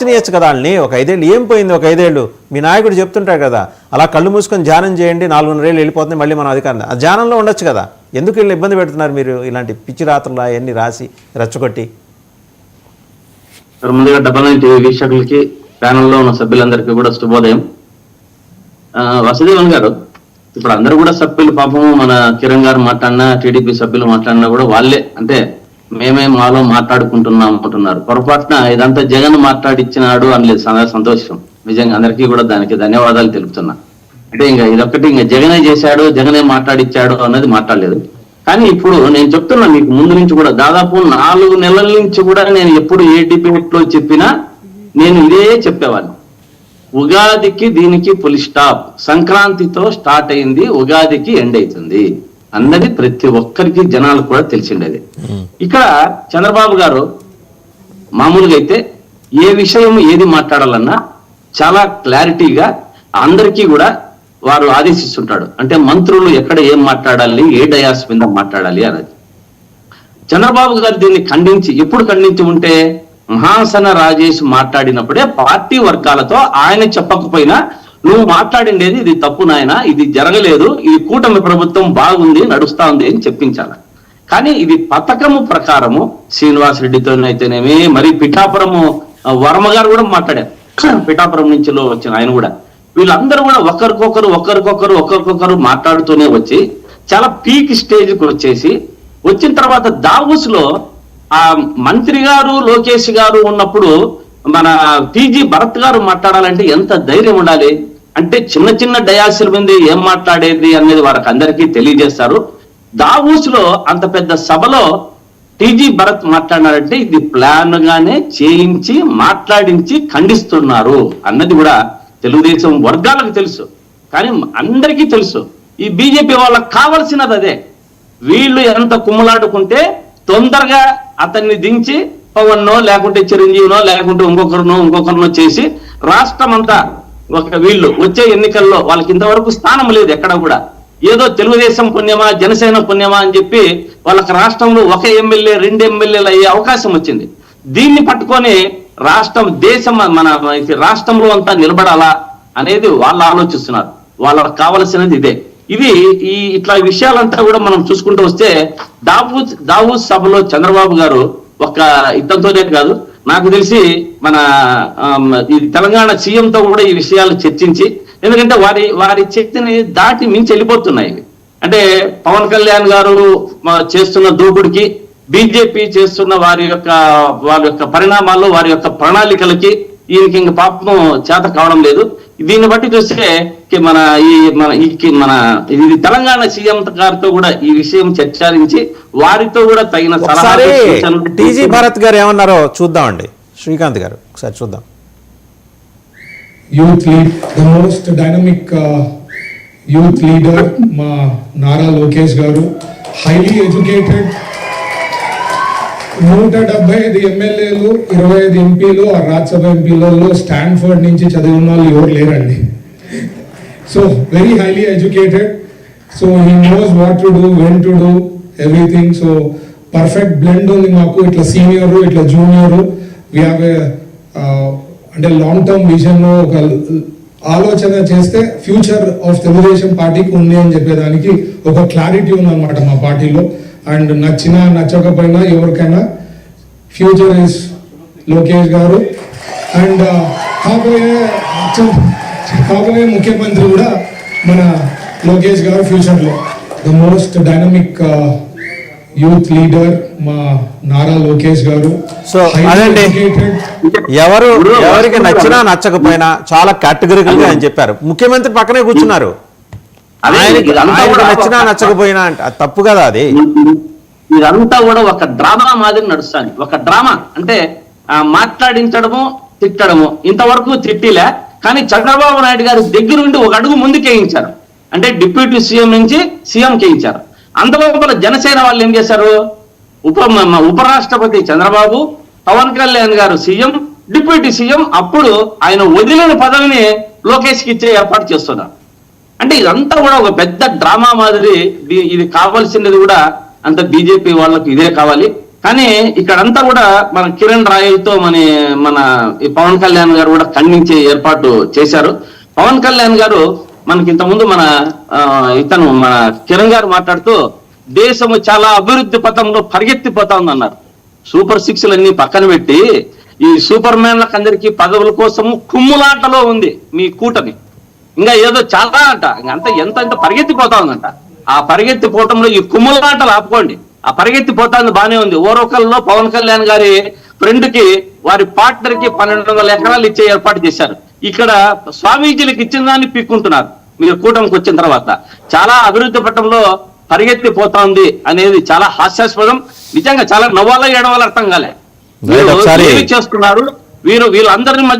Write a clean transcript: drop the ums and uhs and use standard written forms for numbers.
చేయొచ్చు కదా వాళ్ళని. ఒక 5 ఏళ్ళు ఏం పోయింది? ఒక 5 ఏళ్ళు మీ నాయకుడు చెప్తుంటాడు కదా, అలా కళ్ళు మూసుకొని ధ్యానం చేయండి 4 ఏళ్ళు వెళ్ళిపోతుంది మళ్ళీ మనం అధికారం. ఆ ధ్యానంలో ఉండొచ్చు కదా, ఎందుకు వీళ్ళని ఇబ్బంది పెడుతున్నారు మీరు ఇలాంటి పిచ్చి రాత్రులు అవన్నీ రాసి రెచ్చగొట్టి? ముందుగా డబల్ టీవీ వీక్షకులకి, ప్యానల్లో ఉన్న సభ్యులందరికీ కూడా శుభోదయం. వసుదేవన్ గారు, ఇప్పుడు అందరూ కూడా సభ్యులు పాపం మన కిరణ్ గారు మాట్లాడినా, టీడీపీ సభ్యులు మాట్లాడినా కూడా వాళ్ళే అంటే మేమే మాలో మాట్లాడుకుంటున్నాం అంటున్నారు. పొరపాటున ఇదంతా జగన్ మాట్లాడిచ్చినాడు అనలేదు. సంతోషం, నిజంగా అందరికీ కూడా దానికి ధన్యవాదాలు తెలుపుతున్నా. అంటే ఇంకా ఇదొక్కటి ఇంకా జగనే చేశాడు, జగనే మాట్లాడిచ్చాడు అన్నది మాట్లాడలేదు. కానీ ఇప్పుడు నేను చెప్తున్నా మీకు ముందు నుంచి కూడా దాదాపు 4 నెలల నుంచి కూడా నేను ఎప్పుడు ఏ డిబేట్ లో చెప్పినా నేను ఇదే చెప్పేవాడిని. ఉగాదికి దీనికి ఫుల్ స్టాప్, సంక్రాంతితో స్టార్ట్ అయింది, ఉగాదికి ఎండ్ అవుతుంది అన్నది ప్రతి ఒక్కరికి జనాలకు కూడా తెలిసిండేది. ఇక్కడ చంద్రబాబు గారు మామూలుగా అయితే ఏ విషయం ఏది మాట్లాడాలన్నా చాలా క్లారిటీగా అందరికీ కూడా వారు ఆదేశిస్తుంటాడు. అంటే మంత్రులు ఎక్కడ ఏం మాట్లాడాలి, ఏ డయాస్ మీద మాట్లాడాలి అన్నది. చంద్రబాబు గారు దీన్ని ఖండించి, ఎప్పుడు ఖండించి ఉంటే మహాసన రాజేష్ మాట్లాడినప్పుడే పార్టీ వర్గాలతో ఆయన చెప్పకపోయినా నువ్వు మాట్లాడిండేది ఇది తప్పు నాయన, ఇది జరగలేదు, ఇది కూటమి ప్రభుత్వం బాగుంది నడుస్తా ఉంది అని చెప్పించాలి. కానీ ఇది పథకము ప్రకారము శ్రీనివాస్ రెడ్డితోనైతేనేమి, మరి పిఠాపురము వర్మ గారు కూడా మాట్లాడారు, పిఠాపురం నుంచి వచ్చిన ఆయన కూడా. వీళ్ళందరూ కూడా ఒకరికొకరు మాట్లాడుతూనే వచ్చి చాలా పీక్ స్టేజ్కి వచ్చేసి, వచ్చిన తర్వాత దావోస్ లో ఆ మంత్రి గారు లోకేష్ గారు ఉన్నప్పుడు మన టీజీ భరత్ గారు మాట్లాడాలంటే ఎంత ధైర్యం ఉండాలి. అంటే చిన్న చిన్న డయాసుల మీద ఏం మాట్లాడేది అనేది వారికి అందరికీ తెలియజేస్తారు. దావోస్ లో అంత పెద్ద సభలో టీజీ భరత్ మాట్లాడినారంటే ఇది ప్లాన్ గానే చేయించి మాట్లాడించి ఖండిస్తున్నారు అన్నది కూడా తెలుగుదేశం వర్గాలకు తెలుసు. కానీ అందరికీ తెలుసు ఈ బీజేపీ వాళ్ళకి కావాల్సినది అదే. వీళ్ళు ఎంత కుమ్ములాడుకుంటే తొందరగా అతన్ని దించి పవన్నో లేకుంటే చిరంజీవినో లేకుంటే ఇంకొకరినో చేసి రాష్ట్రం అంతా వీళ్ళు వచ్చే ఎన్నికల్లో వాళ్ళకి ఇంతవరకు స్థానం లేదు ఎక్కడ కూడా. ఏదో తెలుగుదేశం పుణ్యమా జనసేన పుణ్యమా అని చెప్పి వాళ్ళకి రాష్ట్రంలో 1 ఎమ్మెల్యే 2 ఎమ్మెల్యేలు అయ్యే అవకాశం వచ్చింది. దీన్ని పట్టుకొని దేశం మన రాష్ట్రంలో అంతా నిలబడాలా అనేది వాళ్ళు ఆలోచిస్తున్నారు. వాళ్ళకి కావలసినది ఇదే. ఇట్లా విషయాలంతా కూడా మనం చూసుకుంటూ వస్తే దావూస్ సభలో చంద్రబాబు గారు ఇతంతోనే కాదు, నాకు తెలిసి మన తెలంగాణ సీఎంతో కూడా ఈ విషయాలు చర్చించి, ఎందుకంటే వారి శక్తిని దాటి మించి వెళ్ళిపోతున్నాయి. అంటే పవన్ కళ్యాణ్ గారు చేస్తున్న దూకుడికి, బీజేపీ చేస్తున్న వారి యొక్క పరిణామాల్లో, వారి యొక్క ప్రణాళికలకి ఈయనకి ఇంక పాపం చేత కావడం లేదు. దీన్ని బట్టి చూస్తే మన తెలంగాణ సీఎం గారితో కూడా ఈ విషయం చర్చించి వారితో కూడా తగిన సలహాలు. టీజీ భరత్ గారు ఏమన్నారో చూద్దామండి. శ్రీకాంత్ గారు ఒకసారి చూద్దాం. Youth lead, the most dynamic youth leader మా నారా లోకేష్ గారు, హైలీ ఎడ్యుకేటెడ్, 175 ఎమ్మెల్యేలు, 25 ఎంపీలు, రాజ్యసభ ఎంపీలలో స్టాన్ఫర్డ్ నుంచి చదివిన వాళ్ళు ఎవరు లేరండి. So very highly educated, so he knows what to do, when to do everything. So perfect blend ఉంది మాకు, ఇట్లా సీనియర్ ఇట్లా జూనియర్. వీ హ్యావ్ అంటే లాంగ్ టర్మ్ విజన్, ఒక ఆలోచన చేస్తే ఫ్యూచర్ ఆఫ్ తెలుగుదేశం పార్టీకి ఉంది అని చెప్పేదానికి ఒక క్లారిటీ ఉందన్నమాట మా పార్టీలో. అండ్ నచ్చినా నచ్చకపోయినా ఎవరికైనా ఫ్యూచర్ ఇస్ లోకేష్ గారు. అండ్ కాబోయే ముఖ్యమంత్రి కూడా మన లోకేష్ గారు ఫ్యూచర్లో. The most dynamic youth leader మా నారా లోకేష్ గారు. సో అదండి, ఎవరికి నచ్చినా నచ్చకపోయినా చాలా కేటగిరికల్ గా అని చెప్పారు. ముఖ్యమంత్రి పక్కనే కూర్చున్నారు, ఆయనకి నచ్చినా నచ్చకపోయినా అంటే అది తప్పు కదా. అది ఇదంతా కూడా ఒక డ్రామా మాదిరి నడుస్తుంది. ఒక డ్రామా అంటే మాట్లాడించడము, తిట్టడము. ఇంతవరకు తిట్టిలే, కానీ చంద్రబాబు నాయుడు గారి దగ్గర నుండి ఒక అడుగు ముందుకేయించారు. అంటే డిప్యూటీ సీఎం నుంచి సీఎం కేయించారు. అంతలోపల జనసేన వాళ్ళు ఏం చేశారు? ఉపరాష్ట్రపతి చంద్రబాబు, పవన్ కళ్యాణ్ గారు సీఎం, డిప్యూటీ సీఎం. అప్పుడు ఆయన వదిలిన పదవిని లోకేష్కి ఇచ్చే ఏర్పాటు చేస్తున్నారు. అంటే ఇదంతా కూడా ఒక పెద్ద డ్రామా మాదిరి. ఇది కావాల్సినది కూడా అంత బీజేపీ వాళ్ళకు ఇదే కావాలి. కానీ ఇక్కడంతా కూడా మన కిరణ్ రాయలతో మన ఈ పవన్ కళ్యాణ్ గారు కూడా ఖండించే ఏర్పాటు చేశారు. పవన్ కళ్యాణ్ గారు మనకి ఇంతకుముందు మన కిరణ్ గారు మాట్లాడుతూ దేశము చాలా అభివృద్ధి పథంలో పరిగెత్తిపోతా ఉందన్నారు. సూపర్ 6 పక్కన పెట్టి ఈ సూపర్ మ్యాన్లకు అందరికీ పదవుల కోసము కుమ్ములాటలో ఉంది మీ కూటమి. ఇంకా ఏదో చాలా అంట ఎంత పరిగెత్తిపోతా ఉందంట. ఆ పరిగెత్తిపోవటంలో ఈ కుమ్ములాటలు ఆపుకోండి. ఆ పరిగెత్తిపోతాంది బానే ఉంది. ఓరొకల్లో పవన్ కళ్యాణ్ గారి ఫ్రెండ్ కి వారి పార్ట్నర్ కి 1200 ఎకరాలు ఇచ్చే ఏర్పాటు చేశారు. ఇక్కడ స్వామీజీలకు ఇచ్చిన దాన్ని పీక్కుంటున్నారు మీరు కూటమికి వచ్చిన తర్వాత. చాలా అభివృద్ధి పట్టంలో పరిగెత్తిపోతా ఉంది అనేది చాలా హాస్యాస్పదం. నిజంగా చాలా నవ్వాలో ఏడవాలో అర్థం కాలే. ఒకసారి చేస్తున్నారు వీళ్ళందరి మధ్య